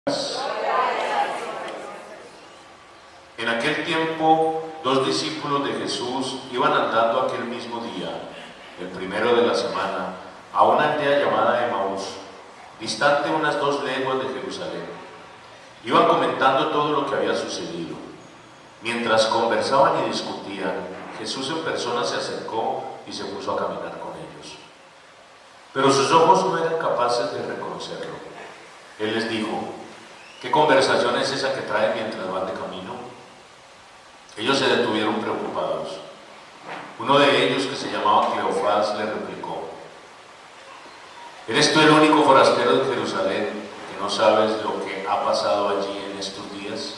En aquel tiempo, 2 discípulos de Jesús iban andando aquel mismo día, el primero de la semana, a una aldea llamada Emaús, distante unas 2 leguas de Jerusalén. Iban comentando todo lo que había sucedido. Mientras conversaban y discutían, Jesús en persona se acercó y se puso a caminar con ellos. Pero sus ojos no eran capaces de reconocerlo. Él les dijo: ¿qué conversación es esa que traen mientras van de camino? Ellos se detuvieron preocupados. Uno de ellos, que se llamaba Cleofás, le replicó: ¿eres tú el único forastero de Jerusalén que no sabes lo que ha pasado allí en estos días?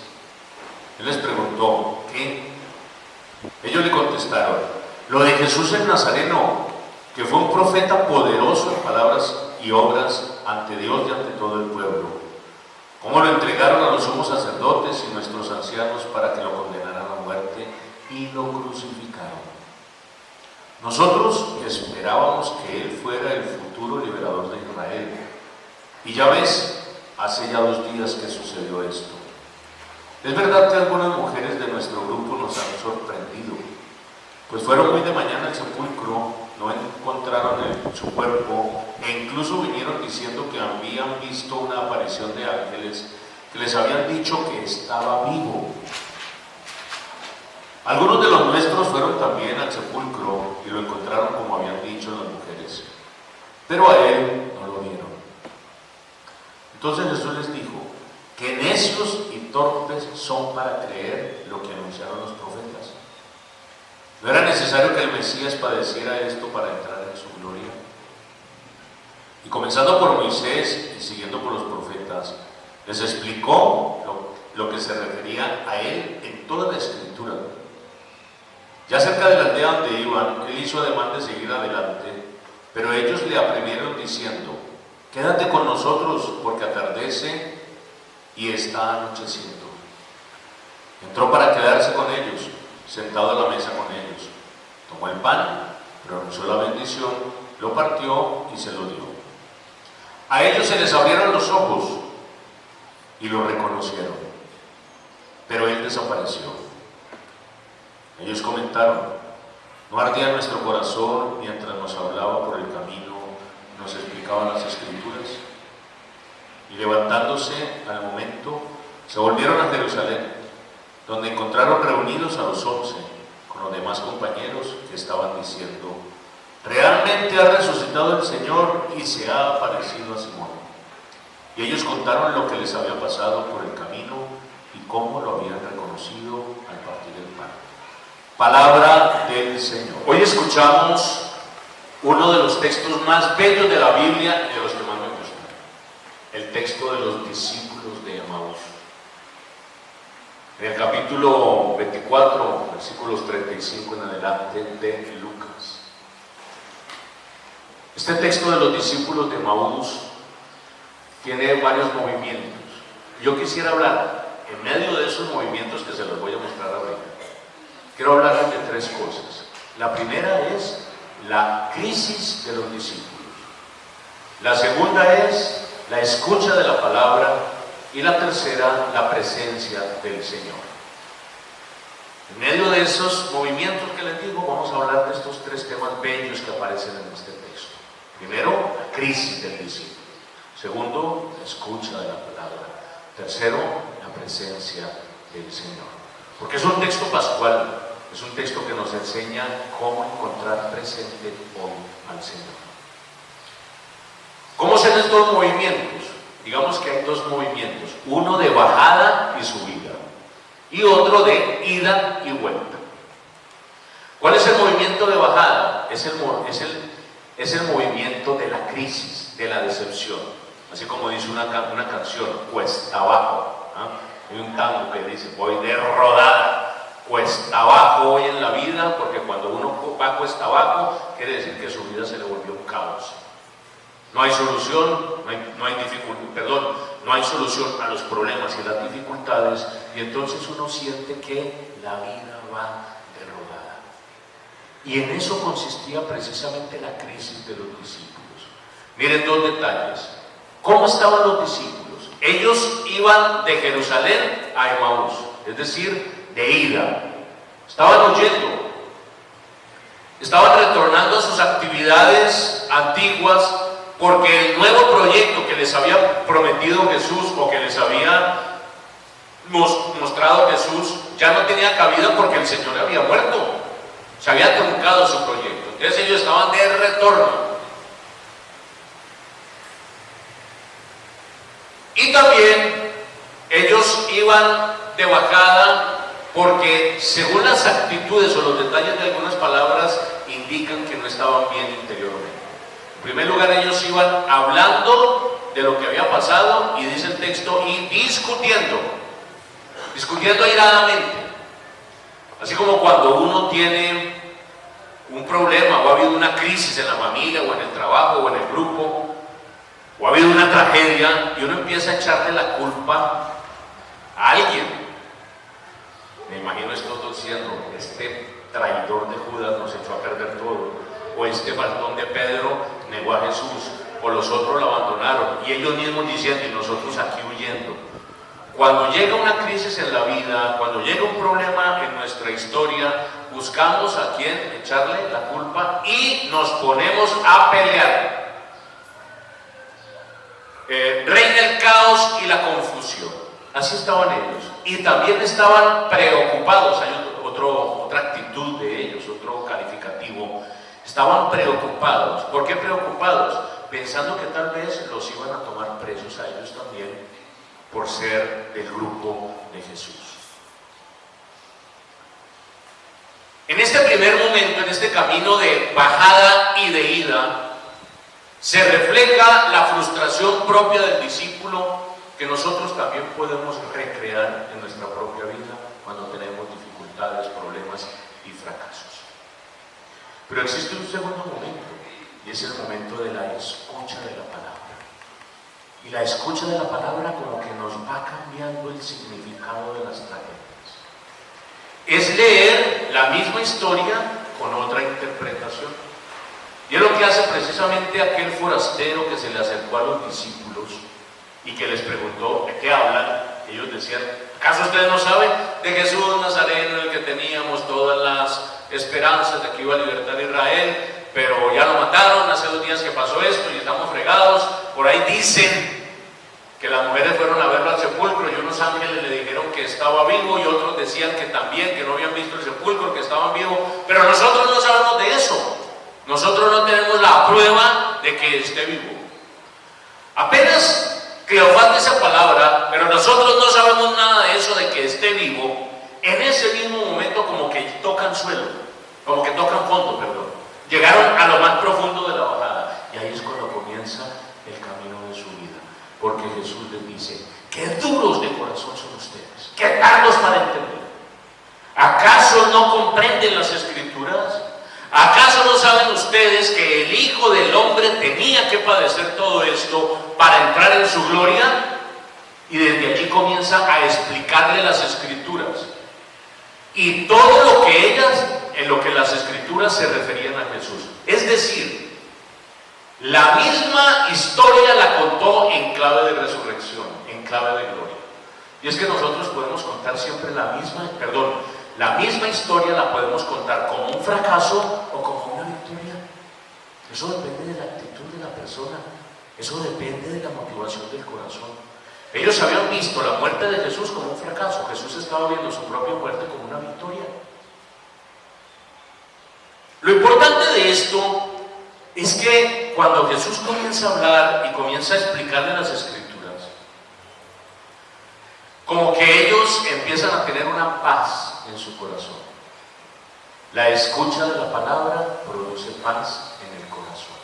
Él les preguntó: ¿qué? Ellos le contestaron: lo de Jesús el Nazareno, que fue un profeta poderoso en palabras y obras ante Dios y ante todo el pueblo. Cómo lo entregaron a los sumos sacerdotes y nuestros ancianos para que lo condenaran a muerte y lo crucificaron. Nosotros esperábamos que él fuera el futuro liberador de Israel. Y ya ves, hace ya 2 días que sucedió esto. Es verdad que algunas mujeres de nuestro grupo nos han sorprendido, pues fueron muy de mañana al sepulcro, no encontraron su cuerpo e incluso vinieron diciendo que habían visto una aparición de ángeles que les habían dicho que estaba vivo. Algunos de los nuestros fueron también al sepulcro y lo encontraron como habían dicho las mujeres, pero a él no lo vieron. Entonces Jesús les dijo: qué necios y torpes son para creer lo que anunciaron los profetas. ¿No era necesario que el Mesías padeciera esto para entrar en su gloria? Y comenzando por Moisés y siguiendo por los profetas, les explicó lo que se refería a él en toda la Escritura. Ya cerca de la aldea donde iban, él hizo ademán de seguir adelante, pero ellos le apremieron diciendo: quédate con nosotros, porque atardece y está anocheciendo. Entró para quedarse con ellos, sentado a la mesa con ellos. Tomó el pan, pronunció la bendición, lo partió y se lo dio. A ellos se les abrieron los ojos y lo reconocieron, pero él desapareció. Ellos comentaron: ¿no ardía nuestro corazón mientras nos hablaba por el camino y nos explicaba las Escrituras? Y levantándose al momento, se volvieron a Jerusalén, donde encontraron reunidos a los 11 con los demás compañeros, que estaban diciendo: realmente ha resucitado el Señor y se ha aparecido a Simón. Y ellos contaron lo que les había pasado por el camino y cómo lo habían reconocido al partir el pan. Palabra del Señor. Hoy escuchamos uno de los textos más bellos de la Biblia y de los que más me gustan: el texto de los discípulos de Emaús. En el capítulo 24, versículos 35 en adelante de Lucas. Este texto de los discípulos de Emaús tiene varios movimientos. Yo quisiera hablar, en medio de esos movimientos que se los voy a mostrar ahorita, quiero hablarles de 3 cosas. La primera es la crisis de los discípulos. La segunda es la escucha de la palabra. Y la tercera, la presencia del Señor. En medio de esos movimientos que les digo, vamos a hablar de estos 3 temas bellos que aparecen en este texto. Primero, la crisis del discípulo. Segundo, la escucha de la palabra. Tercero, la presencia del Señor. Porque es un texto pascual, es un texto que nos enseña cómo encontrar presente hoy al Señor. ¿Cómo son estos movimientos? Digamos que hay 2 movimientos, uno de bajada y subida y otro de ida y vuelta. ¿Cuál es el movimiento de bajada? Es el movimiento de la crisis, de la decepción. Así como dice una canción, cuesta abajo. Hay un tango que dice: voy de rodada, cuesta abajo hoy en la vida, porque cuando uno va cuesta abajo, quiere decir que su vida se le volvió un caos. No hay solución, no hay solución a los problemas y las dificultades, y entonces uno siente que la vida va de rodada. Y en eso consistía precisamente la crisis de los discípulos. Miren 2 detalles. ¿Cómo estaban los discípulos? Ellos iban de Jerusalén a Emaús, es decir, de ida. Estaban huyendo, estaban retornando a sus actividades antiguas, porque el nuevo proyecto que les había prometido Jesús, o que les había mostrado Jesús, ya no tenía cabida, porque el Señor había muerto, se había truncado su proyecto. Entonces ellos estaban de retorno. Y también ellos iban de bajada, porque según las actitudes o los detalles de algunas palabras indican que no estaban bien interiormente. En primer lugar, ellos iban hablando de lo que había pasado, y dice el texto, y discutiendo airadamente. Así como cuando uno tiene un problema, o ha habido una crisis en la familia, o en el trabajo, o en el grupo, o ha habido una tragedia, y uno empieza a echarle la culpa a alguien. Me imagino estos dos diciendo: este traidor de Judas nos echó a perder todo, o este faltón de Pedro negó a Jesús, o los otros lo abandonaron, y ellos mismos diciendo, y nosotros aquí huyendo. Cuando llega una crisis en la vida, cuando llega un problema en nuestra historia, buscamos a quién echarle la culpa y nos ponemos a pelear. Reina el caos y la confusión. Así estaban ellos. Y también estaban preocupados. Hay otra actitud de ellos, otro calificativo. Estaban preocupados. ¿Por qué preocupados? Pensando que tal vez los iban a tomar presos a ellos también, por ser del grupo de Jesús. En este primer momento, en este camino de bajada y de ida, se refleja la frustración propia del discípulo, que nosotros también podemos recrear en nuestra propia vida cuando tenemos dificultades, problemas y fracasos. Pero existe un segundo momento, y es el momento de la escucha de la palabra. Y la escucha de la palabra como que nos va cambiando el significado de las tragedias. Es leer la misma historia con otra interpretación. Y es lo que hace precisamente aquel forastero que se le acercó a los discípulos y que les preguntó: ¿de qué hablan? Ellos decían: ¿acaso ustedes no saben de Jesús Nazareno, el que teníamos todas las esperanzas de que iba a libertar a Israel, pero ya lo mataron, hace 2 días que pasó esto y estamos fregados? Por ahí dicen que las mujeres fueron a verlo al sepulcro y unos ángeles le dijeron que estaba vivo, y otros decían que también, que no habían visto el sepulcro, que estaban vivos, pero nosotros no sabemos de eso. Nosotros no tenemos la prueba de que esté vivo. Apenas Cleofás dice esa palabra, pero nosotros no sabemos nada de eso, de que esté vivo. En ese mismo momento como que tocan suelo, como que tocan fondo, perdón. Llegaron a lo más profundo de la bajada, y ahí es cuando comienza el camino de su vida, porque Jesús les dice: qué duros de corazón son ustedes, qué tardos para entender. ¿Acaso no comprenden las Escrituras? ¿Acaso no saben ustedes que el Hijo del Hombre tenía que padecer todo esto para entrar en su gloria? Y desde allí comienza a explicarle las Escrituras y todo lo que en lo que las Escrituras se referían a Jesús. Es decir, la misma historia la contó en clave de resurrección, en clave de gloria. Y es que nosotros podemos contar siempre la misma historia la podemos contar como un fracaso o como una victoria. Eso depende de la actitud de la persona, eso depende de la motivación del corazón. Ellos habían visto la muerte de Jesús como un fracaso. Jesús estaba viendo su propia muerte como una victoria. Lo importante de esto es que cuando Jesús comienza a hablar y comienza a explicarle las Escrituras, como que ellos empiezan a tener una paz en su corazón. La escucha de la palabra produce paz en el corazón.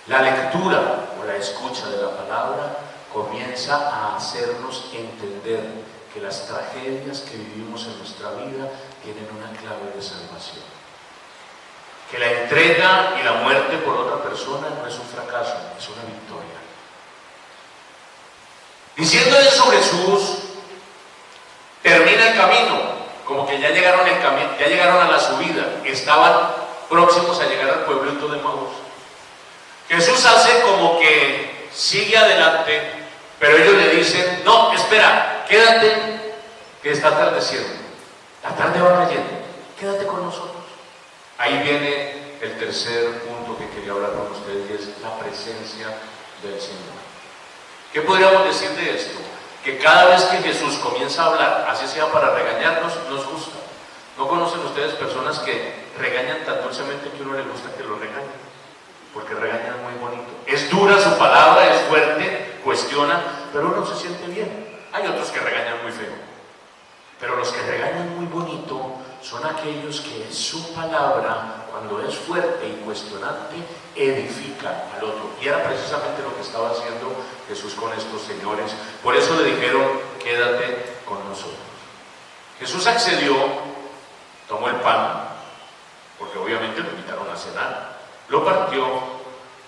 La lectura o la escucha de la palabra comienza a hacernos entender que las tragedias que vivimos en nuestra vida tienen una clave de salvación. Que la entrega y la muerte por otra persona no es un fracaso, es una victoria. Diciendo eso, Jesús termina el camino, como que ya llegaron a la subida, estaban próximos a llegar al pueblito de Emaús. Jesús hace como que sigue adelante Pero ellos le dicen, no, espera, quédate, que está atardeciendo, la tarde va cayendo, quédate con nosotros. Ahí viene el tercer punto que quería hablar con ustedes, y es la presencia del Señor. ¿Qué podríamos decir de esto? Que cada vez que Jesús comienza a hablar, así sea para regañarnos, nos gusta. ¿No conocen ustedes personas que regañan tan dulcemente que a uno le gusta que lo regañen? Porque regañan muy bonito. Es dura su palabra, es fuerte, cuestiona, pero uno se siente bien. Hay otros que regañan muy feo. Pero los que regañan muy bonito son aquellos que su palabra, cuando es fuerte y cuestionante, edifica al otro. Y era precisamente lo que estaba haciendo Jesús con estos señores. Por eso le dijeron, quédate con nosotros. Jesús accedió, tomó el pan, porque obviamente lo invitaron a cenar, lo partió,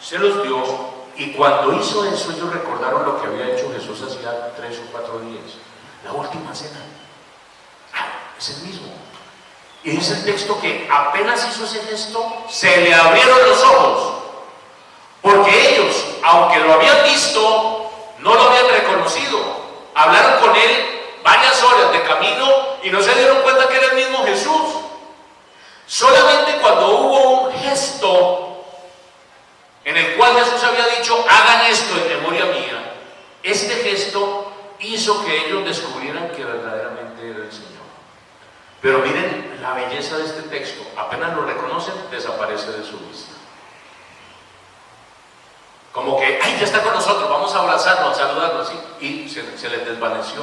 se los dio, y cuando hizo eso, ellos recordaron lo que había hecho Jesús hacía 3 o 4 días, la última cena. Es el mismo. Y dice el texto que apenas hizo ese gesto, se le abrieron los ojos, porque ellos, aunque lo habían visto, no lo habían reconocido. Hablaron con él varias horas de camino y no se dieron cuenta que era el mismo Jesús. Solamente cuando hubo un gesto en el cual Jesús había dicho, hagan esto en memoria mía, este gesto hizo que ellos descubrieran que verdaderamente era el Señor. Pero miren la belleza de este texto, apenas lo reconocen, desaparece de su vista. Como que, ay, ya está con nosotros, vamos a abrazarnos, a saludarnos, ¿sí? Y se les desvaneció.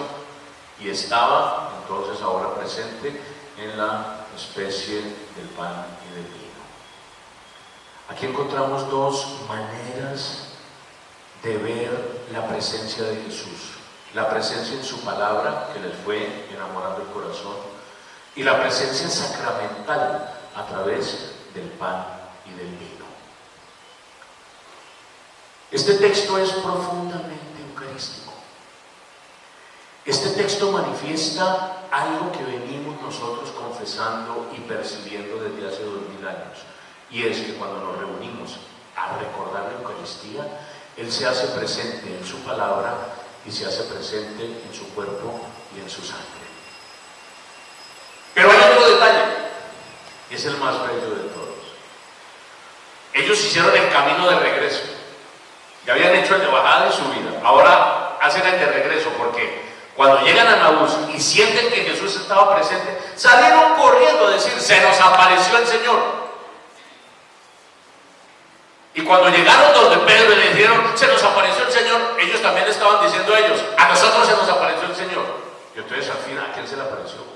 Y estaba entonces ahora presente en la especie del pan y del vino. Aquí encontramos dos maneras de ver la presencia de Jesús. La presencia en su palabra, que les fue enamorando el corazón, y la presencia sacramental a través del pan y del vino. Este texto es profundamente eucarístico. Este texto manifiesta algo que venimos nosotros confesando y percibiendo desde hace 2000 años, y es que cuando nos reunimos a recordar la Eucaristía, Él se hace presente en su palabra y se hace presente en su cuerpo y en su sangre. Pero hay otro detalle, y es el más bello de todos. Ellos hicieron el camino de regreso. Ya habían hecho el de bajada y subida. Ahora hacen el de regreso, porque cuando llegan a Emaús y sienten que Jesús estaba presente, salieron corriendo a decir, se nos apareció el Señor. Y cuando llegaron donde Pedro y le dijeron, se nos apareció el Señor, ellos también estaban diciendo a ellos, a nosotros se nos apareció el Señor. Y entonces al fin, ¿a quién se le apareció?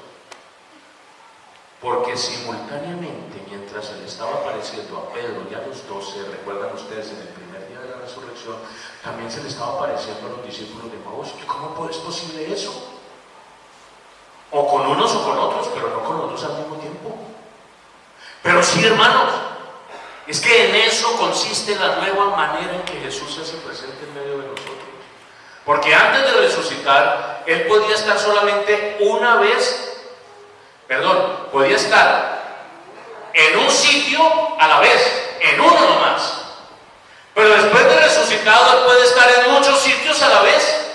Porque simultáneamente, mientras se le estaba apareciendo a Pedro y a los 12, recuerdan ustedes en el primer día de la resurrección, también se le estaba apareciendo a los discípulos de Emaús. ¿Y cómo es posible eso? O con unos o con otros, pero no con los dos al mismo tiempo. Pero sí, hermanos, es que en eso consiste la nueva manera en que Jesús se hace presente en medio de nosotros. Porque antes de resucitar, Él podía estar solamente una vez, podía estar en un sitio a la vez, en uno nomás. Pero después de resucitado, Él puede estar en muchos sitios a la vez.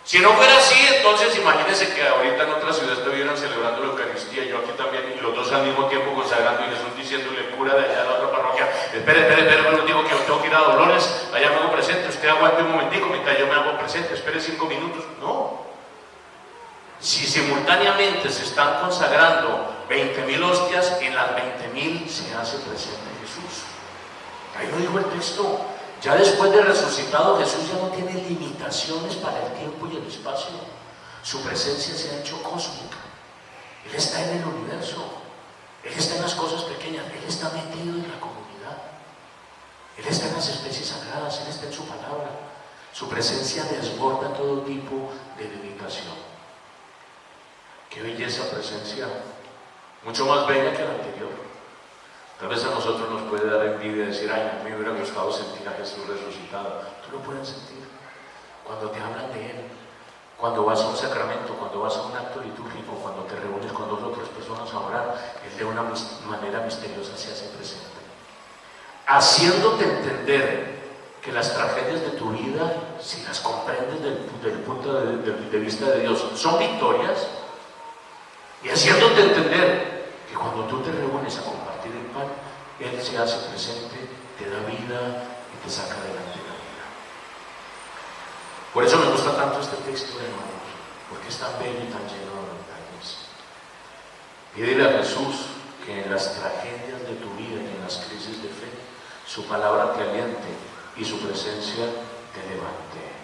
Si no fuera así, entonces imagínense que ahorita en otras ciudades estuvieran celebrando la Eucaristía, yo aquí también, y los dos al mismo tiempo consagrando, y Jesús diciéndole, cura de allá a la otra parroquia, espere, no digo que tengo que ir a Dolores, allá me hago presente, usted aguante un momentico mientras yo me hago presente, espere 5 minutos. No. Si simultáneamente se están consagrando 20,000 hostias, en las 20,000 se hace presente Jesús. Ahí lo dijo el texto. Ya después de resucitado, Jesús ya no tiene limitaciones para el tiempo y el espacio. Su presencia se ha hecho cósmica. Él está en el universo. Él está en las cosas pequeñas. Él está metido en la comunidad. Él está en las especies sagradas. Él está en su palabra. Su presencia desborda todo tipo de limitación. Qué belleza presencia. Mucho más bella que la anterior. Tal vez a nosotros nos puede dar envidia decir, ay, a mí me hubiera gustado sentir a Jesús resucitado. Tú lo puedes sentir cuando te hablan de Él, cuando vas a un sacramento, cuando vas a un acto litúrgico, cuando te reúnes con 2 o 3 personas a orar. Él de una manera misteriosa se hace presente, haciéndote entender que las tragedias de tu vida si las comprendes del punto de vista de Dios, son victorias, y haciéndote entender que cuando tú te reúnes a compartir el pan, Él se hace presente, te da vida y te saca adelante la vida. Por eso me gusta tanto este texto, hermanos, porque es tan bello y tan lleno de detalles. Pídele a Jesús que en las tragedias de tu vida y en las crisis de fe, su palabra te aliente y su presencia te levante.